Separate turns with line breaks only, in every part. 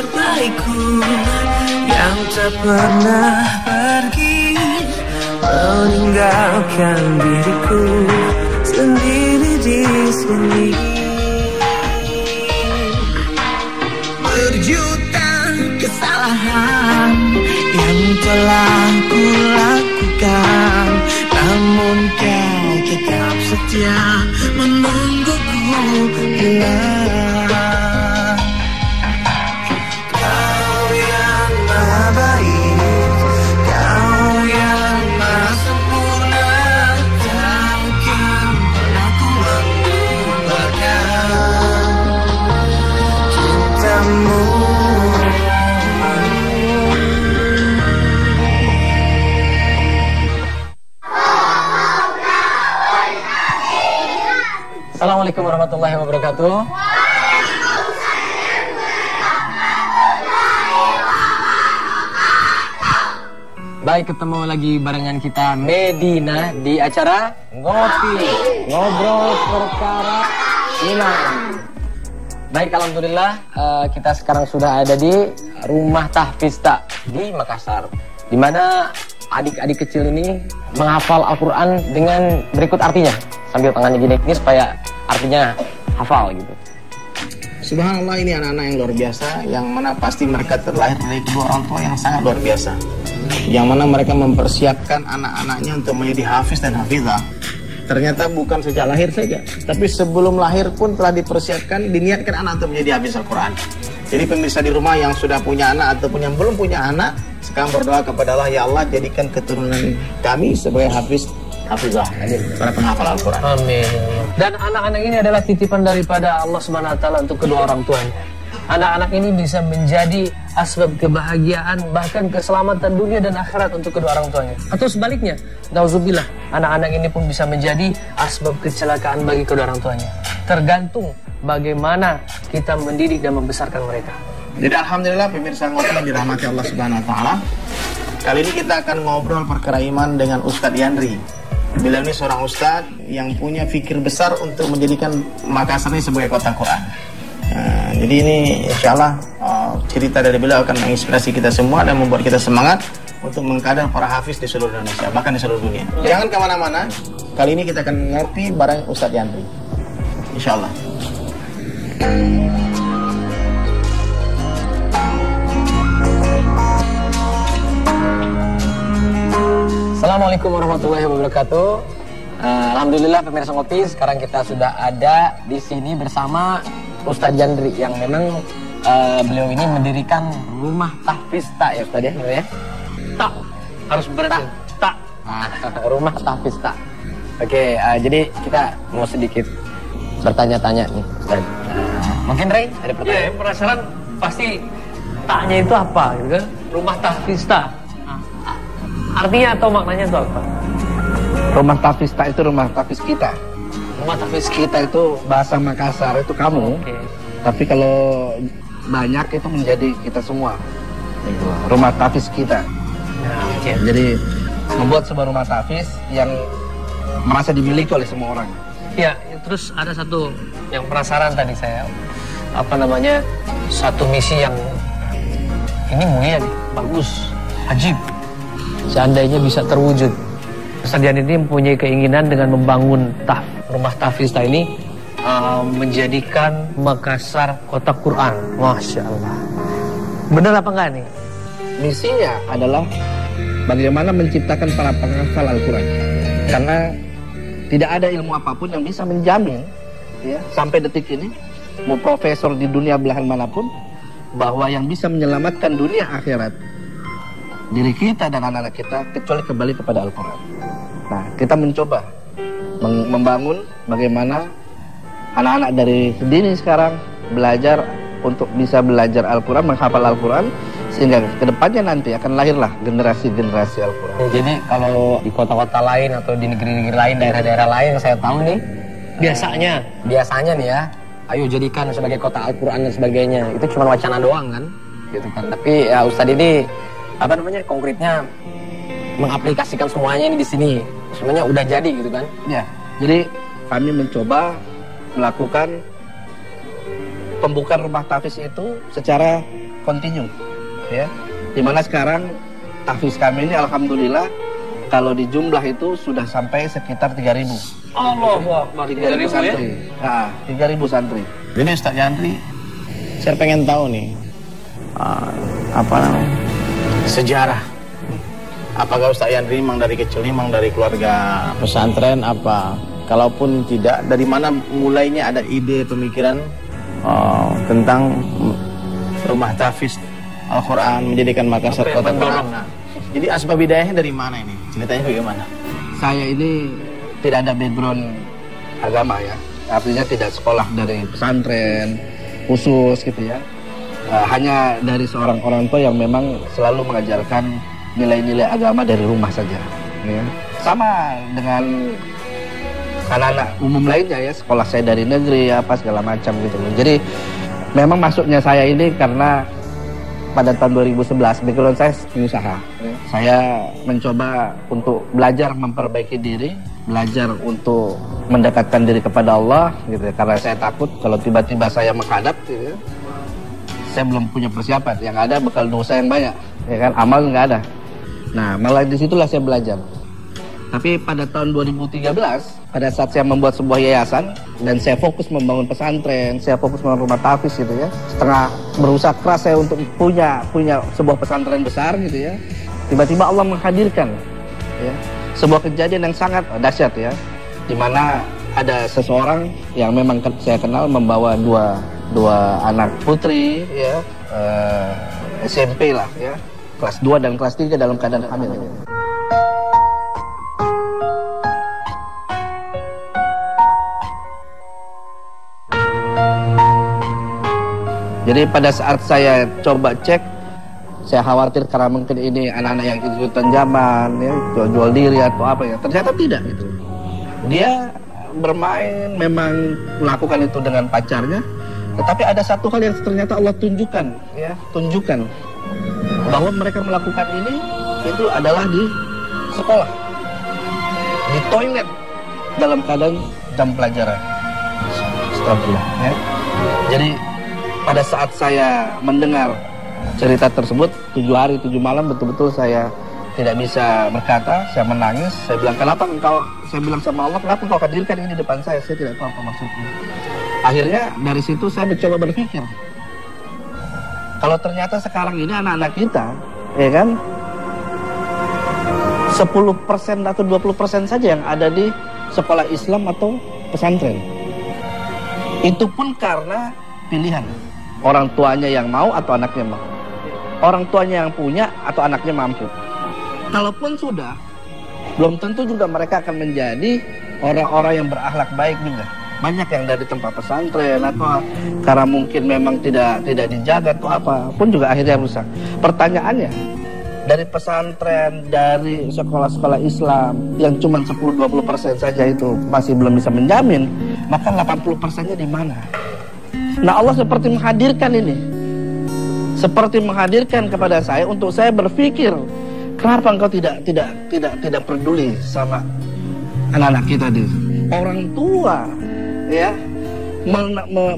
terbaikku yang tak pernah pergi, meninggalkan diriku sendiri di sini. Berjuta kesalahan yang telah ku lakukan, namun kau tetap setia menungguku pulang. Kau yang maha baik, kau yang maha sempurna, takkan pernah ku melupakan cintamu.
Assalamualaikum warahmatullahi wabarakatuh. Baik, ketemu lagi barengan kita Medina di acara Ngopi Ngobrol Perkara Iman. Baik, alhamdulillah kita sekarang sudah ada di Rumah Tahfiz Ta di Makassar, di mana adik-adik kecil ini menghafal Al-Quran dengan berikut artinya. Sambil tangannya gini, ini supaya artinya hafal gitu.
Subhanallah, ini anak-anak yang luar biasa, yang mana pasti mereka terlahir dari kedua orang tua yang sangat luar biasa, yang mana mereka mempersiapkan anak-anaknya untuk menjadi hafiz dan hafizah. Ternyata bukan sejak lahir saja, tapi sebelum lahir pun telah dipersiapkan, diniatkan anak untuk menjadi hafiz Al-Quran. Jadi pemirsa di rumah yang sudah punya anak ataupun yang belum punya anak, sekarang berdoa kepada Allah, ya Allah jadikan keturunan kami sebagai hafiz hafizah, para penghafal Al-Quran.
Amin. Dan anak-anak ini adalah titipan daripada Allah Subhanahu wa taala untuk kedua orang tuanya. Anak-anak ini bisa menjadi asbab kebahagiaan, bahkan keselamatan dunia dan akhirat untuk kedua orang tuanya. Atau sebaliknya, nauzubillah, anak-anak ini pun bisa menjadi asbab kecelakaan bagi kedua orang tuanya. Tergantung bagaimana kita mendidik dan membesarkan mereka.
Jadi alhamdulillah pemirsa Ngopi yang dirahmati Allah Subhanahu wa taala. Kali ini kita akan ngobrol perkara iman dengan Ustadz Yandri. Beliau ini seorang ustadz yang punya fikir besar untuk menjadikan Makassar ini sebagai kota Quran. Jadi ini insya Allah cerita dari beliau akan menginspirasi kita semua dan membuat kita semangat untuk mengkader para hafiz di seluruh Indonesia, bahkan di seluruh dunia. Jangan kemana-mana, kali ini kita akan ngopi bareng Ustadz Yandri, insya Allah.
Assalamualaikum warahmatullahi wabarakatuh. Alhamdulillah pemirsa Ngopi, sekarang kita sudah ada di sini bersama Ustadz Yandri yang memang beliau ini mendirikan Rumah Tahfiz Ta ya Ustadz ya. Tak harus berarti tak. Rumah Tahfiz Ta. Oke, jadi kita mau sedikit bertanya-tanya nih Ustadz. Mungkin Ray ada pertanyaan?
Iya, penasaran pasti taknya itu apa gitu kan? Rumah Tahfiz Ta. Artinya atau maknanya itu apa?
Rumah Tahfiz Ta itu rumah tahfiz kita.
Rumah Tahfiz
Kita itu bahasa Makassar itu kamu.
Oke.
Tapi kalau banyak itu menjadi kita semua. Rumah tahfiz kita.
Nah, oke.
Jadi membuat sebuah rumah tahfiz yang merasa dimiliki oleh semua orang.
Ya, terus ada satu yang penasaran tadi saya. Apa namanya? Satu misi yang ini mulia nih, bagus, ajib. Seandainya bisa terwujud, Ustadz Yandri ini mempunyai keinginan dengan membangun rumah tahfiz Ta ini menjadikan Makassar kota Quran. Masya Allah. Benar apa enggak nih?
Misinya adalah bagaimana menciptakan para penghafal Al-Quran. Karena tidak ada ilmu apapun yang bisa menjamin ya, sampai detik ini, mau profesor di dunia belahan manapun, bahwa yang bisa menyelamatkan dunia akhirat diri kita dan anak-anak kita kecuali kembali kepada Al-Quran. Nah, kita mencoba membangun bagaimana anak-anak dari dini sekarang belajar untuk bisa belajar Al-Quran, menghafal Al-Quran, sehingga kedepannya nanti akan lahirlah generasi-generasi Al-Quran.
Jadi kalau di kota-kota lain atau di negeri-negeri lain, daerah-daerah lain yang saya tahu nih, biasanya nih ya, ayo jadikan sebagai kota Al-Quran dan sebagainya. Itu cuma wacana doang kan, gitu kan. Tapi ya Ustadz ini apa namanya konkretnya mengaplikasikan semuanya ini di sini, semuanya udah jadi gitu kan?
Ya, jadi kami mencoba melakukan pembukaan rumah tahfiz itu secara continue, ya. Dimana sekarang tahfiz kami ini alhamdulillah kalau di jumlah itu sudah sampai sekitar 3.000.
Allahu Akbar.
3.000 santri. Nah, 3.000 santri.
Jadi Ustaz Yandri, saya pengen tahu nih apa namanya sejarah. Apakah Ustaz Yandri memang dari kecil memang dari keluarga pesantren apa? Kalaupun tidak, dari mana mulainya ada ide pemikiran tentang rumah tahfiz Al-Quran menjadikan Makassar kota Quran? Jadi asbab hidayahnya dari mana ini? Ceritanya bagaimana?
Saya ini tidak ada background agama ya, artinya tidak sekolah dari pesantren khusus gitu ya. Hanya dari seorang orang tua yang memang selalu mengajarkan nilai-nilai agama dari rumah saja ya. Sama dengan anak-anak umum lainnya ya, sekolah saya dari negeri apa segala macam gitu. Jadi memang masuknya saya ini karena pada tahun 2011 background saya pengusaha. Saya mencoba untuk belajar memperbaiki diri, belajar untuk mendekatkan diri kepada Allah gitu ya. Karena saya takut kalau tiba-tiba saya menghadap gitu ya, saya belum punya persiapan. Yang ada bekal dosa yang banyak, ya kan, amal nggak ada. Nah, malah disitulah saya belajar. Tapi pada tahun 2013, pada saat saya membuat sebuah yayasan dan saya fokus membangun pesantren, saya fokus membangun rumah tahfiz gitu ya. Setengah berusaha keras saya untuk punya sebuah pesantren besar gitu ya. Tiba-tiba Allah menghadirkan ya, sebuah kejadian yang sangat dahsyat ya, di mana ada seseorang yang memang saya kenal membawa dua anak putri ya, SMP lah ya, kelas 2 dan kelas 3 dalam keadaan hamil. Jadi pada saat saya coba cek, saya khawatir karena mungkin ini anak-anak yang ikutan zaman ya, jual diri atau apa ya. Ternyata tidak gitu. Dia bermain memang melakukan itu dengan pacarnya, tetapi ada satu hal yang ternyata Allah tunjukkan ya, bahwa mereka melakukan ini itu adalah di sekolah, di toilet dalam keadaan jam pelajaran. Astagfirullah ya. Jadi pada saat saya mendengar cerita tersebut 7 hari 7 malam betul-betul saya tidak bisa berkata, saya menangis, saya bilang kenapa engkau, saya bilang sama Allah kenapa engkau hadirkan ini di depan saya tidak tahu apa maksudnya. Akhirnya dari situ saya mencoba berpikir, kalau ternyata sekarang ini anak-anak kita ya kan 10% atau 20% saja yang ada di sekolah Islam atau pesantren, itu pun karena pilihan orang tuanya yang mau atau anaknya mau, orang tuanya yang punya atau anaknya mampu. Kalaupun sudah, belum tentu juga mereka akan menjadi orang-orang yang berakhlak baik juga. Banyak yang dari tempat pesantren atau karena mungkin memang tidak dijaga atau apa pun juga akhirnya rusak. Pertanyaannya, dari pesantren, dari sekolah-sekolah Islam yang cuma 10-20% saja itu masih belum bisa menjamin, maka 80%-nya di mana? Nah, Allah seperti menghadirkan ini, seperti menghadirkan kepada saya untuk saya berpikir, kenapa engkau tidak peduli sama anak-anak kita di orang tua ya,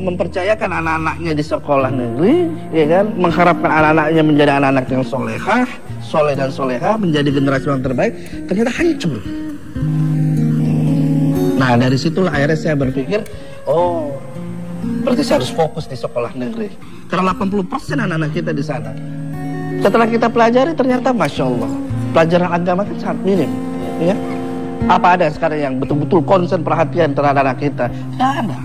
mempercayakan anak-anaknya di sekolah negeri ya kan, mengharapkan anak-anaknya menjadi anak-anak yang soleh dan soleha, menjadi generasi yang terbaik, ternyata hancur. Nah, dari situlah akhirnya saya berpikir, oh berarti saya harus fokus di sekolah negeri. Karena 80% anak-anak kita di sana. Setelah kita pelajari ternyata Masya Allah, pelajaran agama kan sangat minim ya. Apa ada sekarang yang betul-betul konsen perhatian terhadap anak kita? Tidak ada.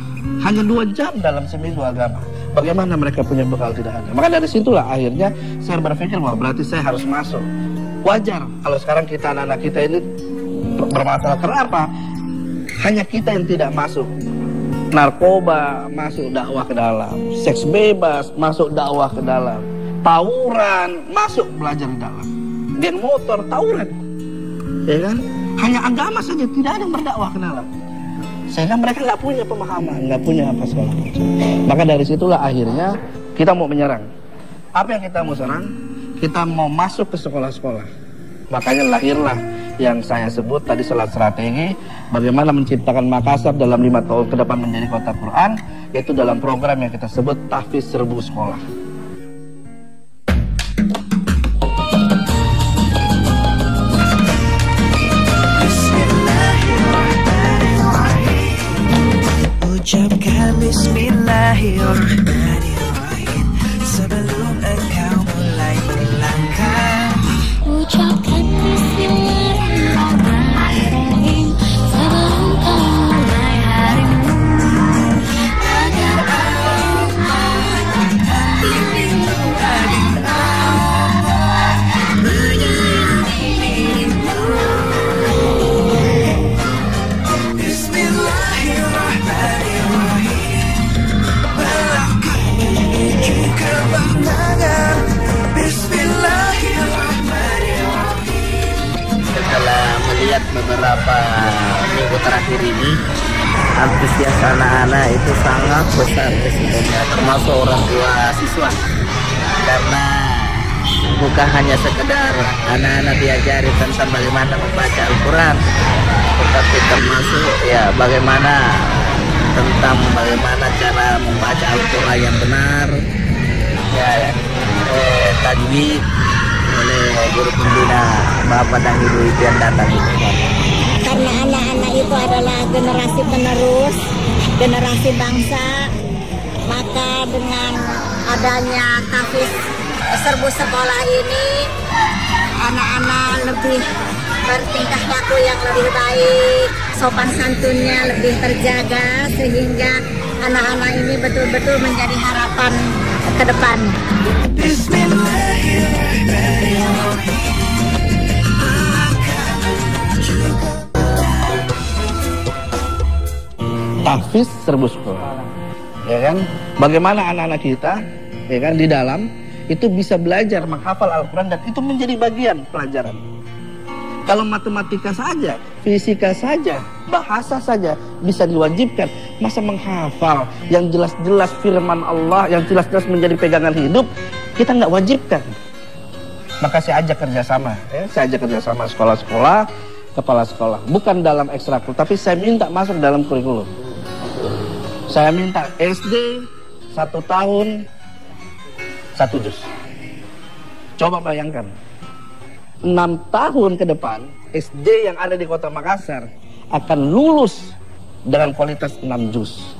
Hanya 2 jam dalam seminggu agama. Bagaimana mereka punya bekal? Tidak ada. Maka dari situlah akhirnya saya berpikir bahwa berarti saya harus masuk. Wajar kalau sekarang kita anak-anak kita ini bermasalah. Kenapa? Hanya kita yang tidak masuk. Narkoba masuk dakwah ke dalam, seks bebas masuk dakwah ke dalam, tawuran masuk belajar di dalam, geng motor tawuran, ya kan? Hanya agama saja tidak ada yang berdakwah ke dalam, sehingga mereka nggak punya pemahaman, nggak punya apa segala macam. Maka dari situlah akhirnya kita mau menyerang. Apa yang kita mau serang? Kita mau masuk ke sekolah-sekolah. Makanya lahirlah yang saya sebut tadi strategi bagaimana menciptakan Makassar dalam 5 tahun ke depan menjadi kota Quran, yaitu dalam program yang kita sebut Tahfiz 1000 Sekolah.
beberapa minggu terakhir ini antusias anak-anak itu sangat besar responnya, termasuk orang tua siswa, karena bukan hanya sekedar anak-anak diajari tentang bagaimana membaca Al-Quran, tetapi termasuk ya bagaimana cara membaca Al-Quran yang benar, ya tajwid oleh guru pembina Bapak dan Ibu itu yang datang itu.
Karena anak-anak itu adalah generasi penerus, generasi bangsa, maka dengan adanya tahfiz serbu sekolah ini, anak-anak lebih bertingkah laku yang lebih baik, sopan santunnya lebih terjaga, sehingga anak-anak ini betul-betul menjadi harapan ke depan.
Tahfiz serbu sekolah, ya kan? Bagaimana anak-anak kita, ya kan, di dalam itu bisa belajar menghafal Al-Quran dan itu menjadi bagian pelajaran. Kalau matematika saja, fisika saja, bahasa saja bisa diwajibkan, masa menghafal yang jelas-jelas firman Allah, yang jelas-jelas menjadi pegangan hidup, kita nggak wajibkan. Maka saya ajak kerjasama, ya, saya ajak kerjasama sekolah-sekolah, kepala sekolah, bukan dalam ekstrakul, tapi saya minta masuk dalam kurikulum. Saya minta SD 1 tahun 1 juz. Coba bayangkan, 6 tahun ke depan SD yang ada di Kota Makassar akan lulus dengan kualitas 6 juz.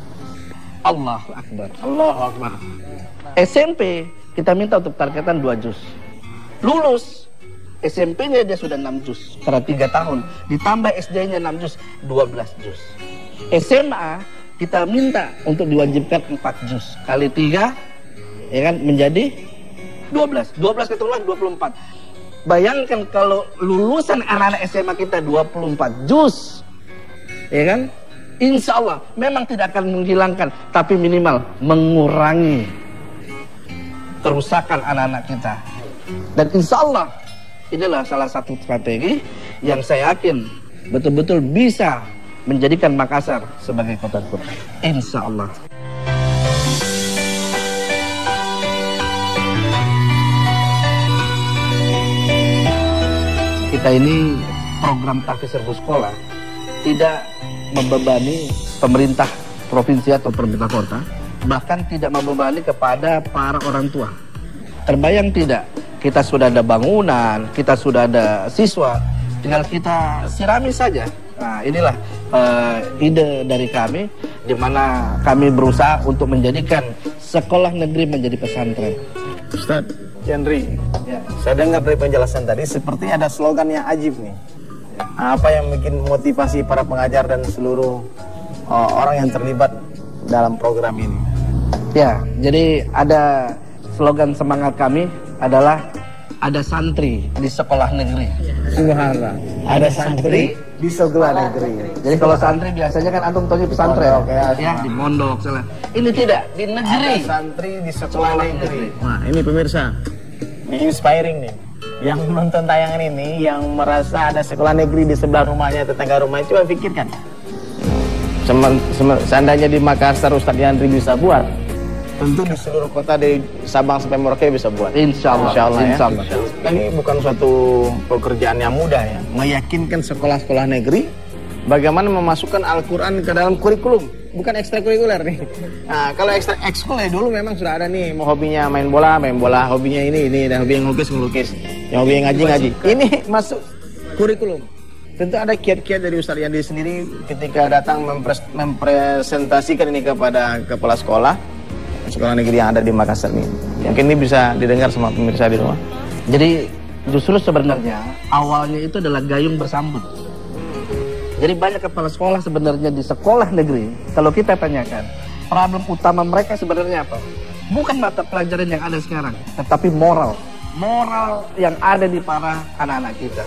Allahu Akbar, Allahu Akbar. SMP kita minta untuk targetan 2 juz. Lulus SMP-nya dia sudah 6 juz karena 3 tahun, ditambah SD-nya 6 juz, 12 juz. SMA kita minta untuk diwajibkan 4 juz kali 3, ya kan, menjadi 12 keturunan 24. Bayangkan kalau lulusan anak-anak SMA kita 24 juz, ya kan, insya Allah memang tidak akan menghilangkan, tapi minimal mengurangi kerusakan anak-anak kita. Dan insya Allah inilah salah satu strategi yang saya yakin betul-betul bisa menjadikan Makassar sebagai kota Quran. Insya Allah. Kita ini program tahfiz serbu sekolah tidak membebani pemerintah provinsi atau pemerintah kota, bahkan tidak membebani kepada para orang tua. Terbayang tidak? Kita sudah ada bangunan, kita sudah ada siswa, tinggal kita sirami saja. Nah, inilah ide dari kami, di mana kami berusaha untuk menjadikan sekolah negeri menjadi pesantren.
Ustaz Henry, ya, saya dengar dari penjelasan tadi seperti ada slogan yang ajib nih. Apa yang bikin motivasi para pengajar dan seluruh orang yang terlibat dalam program ini?
Ya, jadi ada slogan semangat kami adalah ada santri di sekolah negeri.
Subhanallah. Ada santri di sekolah negeri.
Jadi kalau santri biasanya kan antum tahu pesantren, ya, di mondok, salah. Ini tidak, di negeri.
Ada santri di sekolah negeri. Wah, ini pemirsa, ini inspiring nih. Yang menonton tayangan ini, yang merasa ada sekolah negeri di sebelah rumahnya, tetangga rumahnya, coba pikirkan. Seandainya di Makassar Ustadz Yandri bisa buat, tentu di seluruh kota dari Sabang sampai Merauke bisa buat.
Insya Allah.
Insya Allah. Ini bukan suatu pekerjaan yang mudah ya. Meyakinkan sekolah-sekolah negeri bagaimana memasukkan Al-Quran ke dalam kurikulum, bukan ekstrakurikuler nih. Nah, kalau ekskul ya dulu memang sudah ada nih, mau hobinya main bola, hobinya ini, dan hobi yang ngelukis, yang hobi yang ngaji. Ini masuk kurikulum. Tentu ada kiat-kiat dari Ustadz Yandri sendiri ketika datang mempresentasikan ini kepada kepala sekolah negeri yang ada di Makassar ini. Mungkin ini bisa didengar sama pemirsa di rumah.
Jadi justru sebenarnya awalnya itu adalah gayung bersambut. Jadi banyak kepala sekolah sebenarnya di sekolah negeri, kalau kita tanyakan, problem utama mereka sebenarnya apa? Bukan mata pelajaran yang ada sekarang, tetapi moral yang ada di para anak-anak kita.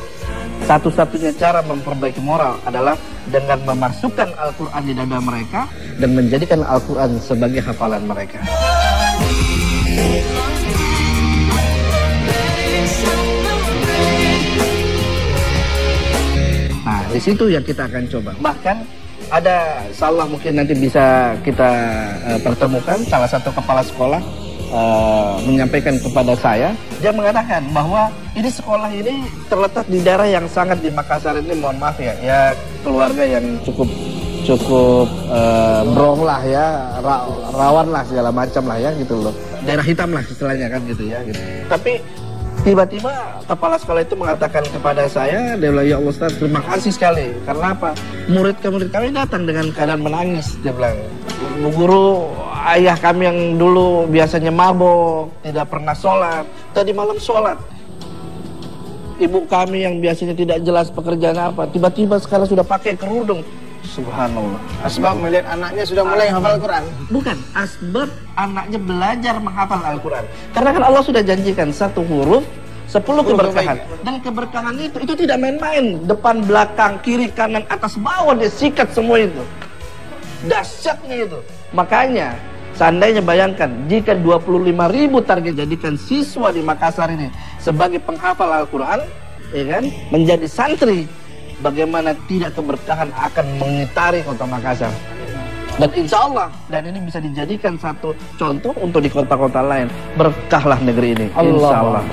Satu-satunya cara memperbaiki moral adalah dengan memasukkan Al-Quran di dada mereka dan menjadikan Al-Quran sebagai hafalan mereka. Nah, Di situ yang kita akan coba. Bahkan ada, insyaallah mungkin nanti bisa kita pertemukan salah satu kepala sekolah menyampaikan kepada saya, dia mengatakan bahwa ini sekolah ini terletak di daerah yang sangat di Makassar ini, mohon maaf ya keluarga yang cukup brong lah ya, rawan lah segala macam lah ya gitu loh, daerah hitam lah istilahnya kan gitu ya gitu. Tapi tiba-tiba kepala sekolah itu mengatakan kepada saya, dia bilang, ya Allah Ustaz, terima kasih sekali. Karena apa? Murid kami datang dengan keadaan menangis. Dia bilang, Bu Guru, ayah kami yang dulu biasanya mabok, tidak pernah sholat, tadi malam sholat. Ibu kami yang biasanya tidak jelas pekerjaan apa, tiba-tiba sekarang sudah pakai kerudung. Subhanallah.
Asbab melihat anaknya sudah mulai hafal Quran.
Bukan, asbab anaknya belajar menghafal Al-Quran. Karena kan Allah sudah janjikan 1 huruf 10 keberkahan. Dan keberkahan itu tidak main-main. Depan, belakang, kiri, kanan, atas, bawah, dia sikat semua itu. Dahsyatnya itu. Makanya seandainya bayangkan jika 25.000 target jadikan siswa di Makassar ini sebagai penghafal Al-Quran, ya kan, menjadi santri, bagaimana tidak keberkahan akan mengitari kota Makassar. Dan insya Allah, dan ini bisa dijadikan satu contoh untuk di kota-kota lain. Berkahlah negeri ini, insya Allah.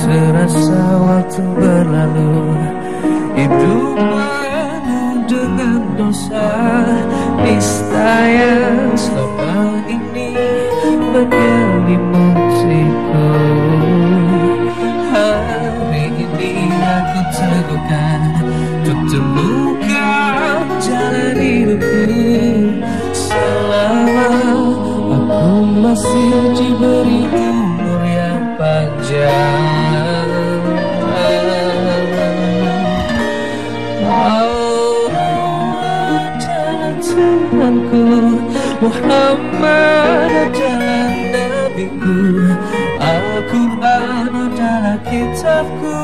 Terasa waktu berlalu, hidup penuh dengan dosa. Niscaya selama ini menyelimusiku. Hari ini aku teguhkan untuk temukan jalan hidupku. Selama aku masih diberi umur yang panjang, Muhammad adalah nabiku, Al-Quran adalah kitabku,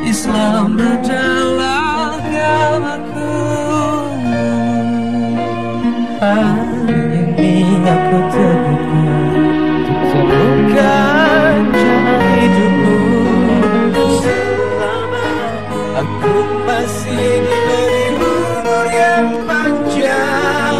Islam adalah agamaku. Hari ini aku terbuka untuk temukan jalan hidupmu. Selama aku masih diberi umur yang panjang,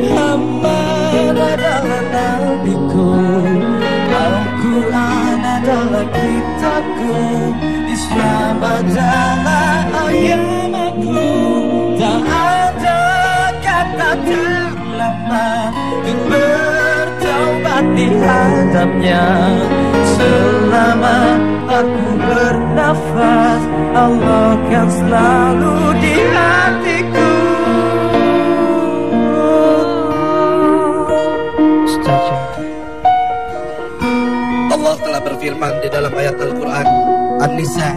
Muhammad adalah nabiku, Al-Quran adalah kitabku, Islam adalah agamaku. Tak ada kata terlambat untuk bertaubat di hadapnya. Selama aku bernafas, Allah kan selalu di hatiku.
Allah telah berfirman di dalam ayat Al-Quran An-Nisa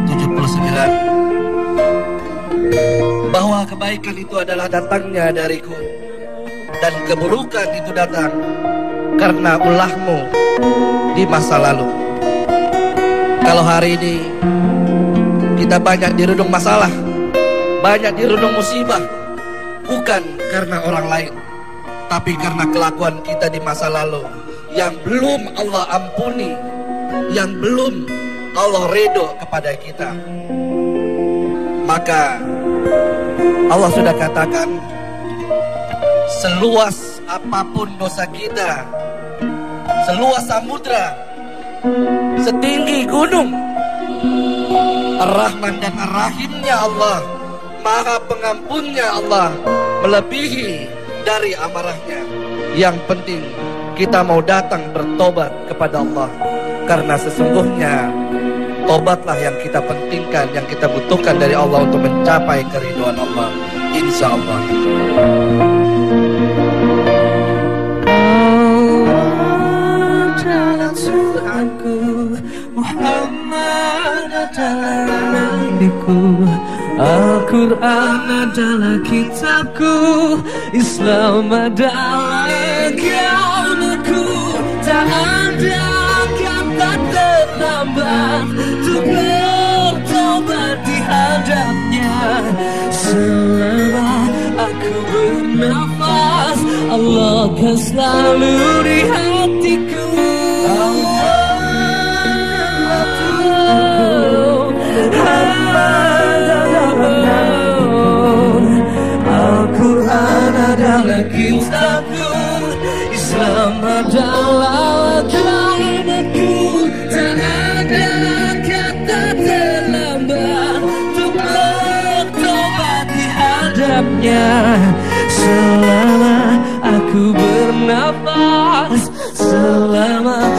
79 bahwa kebaikan itu adalah datangnya dariku dan keburukan itu datang karena ulahmu di masa lalu. Kalau hari ini kita banyak dirundung masalah, banyak dirundung musibah, bukan karena orang lain, tapi karena kelakuan kita di masa lalu yang belum Allah ampuni, yang belum Allah ridho kepada kita. Maka Allah sudah katakan, seluas apapun dosa kita, seluas samudra, setinggi gunung, Ar-Rahman dan Ar-Rahimnya Allah, Maha Pengampunnya Allah, melebihi dari amarahnya. Yang penting kita mau datang bertobat kepada Allah, karena sesungguhnya tobatlah yang kita pentingkan, yang kita butuhkan dari Allah untuk mencapai keridhaan Allah, insya Allah.
Tuhanku, Muhammad adalah nabiku, Al-Quran adalah kitabku, Islam adalah agamaku. Tak ada kata terlambat untuk bertobat di hadapnya. Selama aku bernafas, Allah akan selalu di hatiku. Al-Quran adalah kitabku, Islam adalah agamaku. Tak ada kata terlambat untuk bertobat di hadapnya. Selama aku bernafas, selama